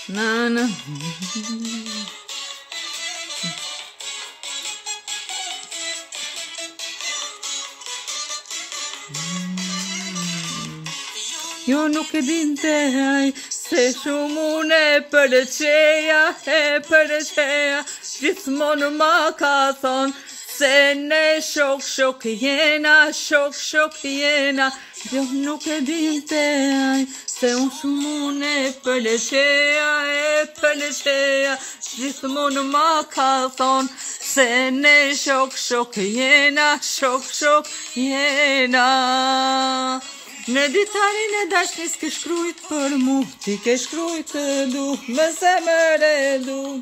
Na, na. Eu nu credinte ai se shumune perceia e perceia jismon makason se ne shok yena shok yena. Eu nu credinte ai se un shumune perceia e perceia jismon makason se ne shok yena shok yena. Ne ditari ne dashnis ke shkrujt për mu, ti ke shkrujt du, me zemër du.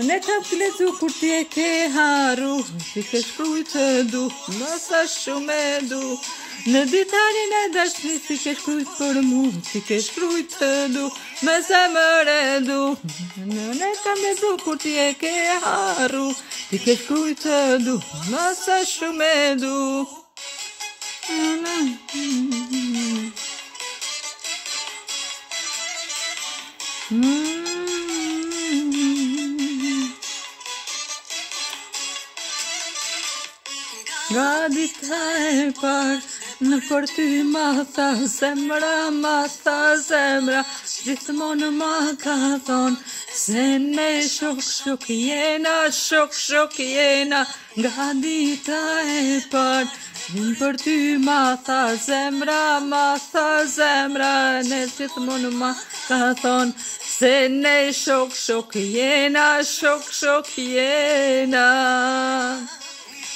Ne të plezu kur ti e ke haru, ti ke shkrujt du, me sa shumë du. Ne ditari ne dashnis ti ke shkrujt për mu, ti ke shkrujt du, me zemër du. Ne të plezu kur ti e ke haru, ti ke shkrujt du, me sa shumë du. Gadita e par në për ty ma tha zemra gjithmonë ma ka thonë se ne shok jena gadita e par në për ty ma tha zemra ne gjithmonë ma ka thonë se ne shok jena.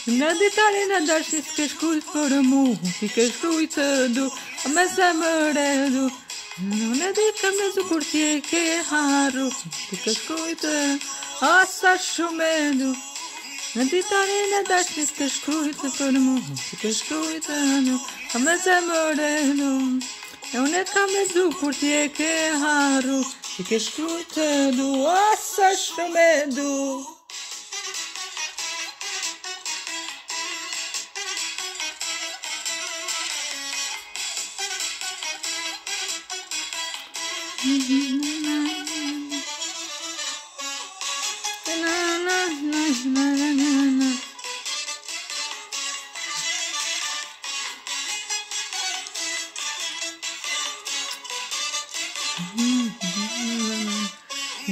Në ditari në dashnis ke shkrujt për mu, ti ke shkrujt du, me zemër du. Në ditë me zukur ti e ke haru, ti ke shkrujt asa shumë du. Në ditari në dashnis ke shkrujt për mu, ti ke shkrujt du, me zemër du. Unë ka me zukur ti e ke haru, ti ke shkrujt du, asa shumë du.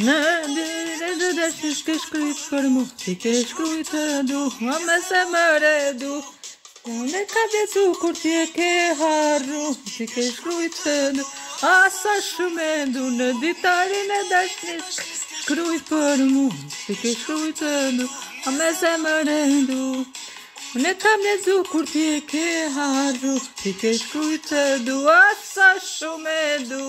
Në dashnis ke shkrujt për mu, ti ke shkrujt du, me zemër du. Unë ka vjetu kur ti e ke haru, ti ke shkrujt du, asa shumë du. Në ditarin e dashnis shkrujt për mu, ti ke shkrujt du, me zemër du. Unë ka vjetu kur ti e ke haru, ti ke shkrujt du, asa shumë du.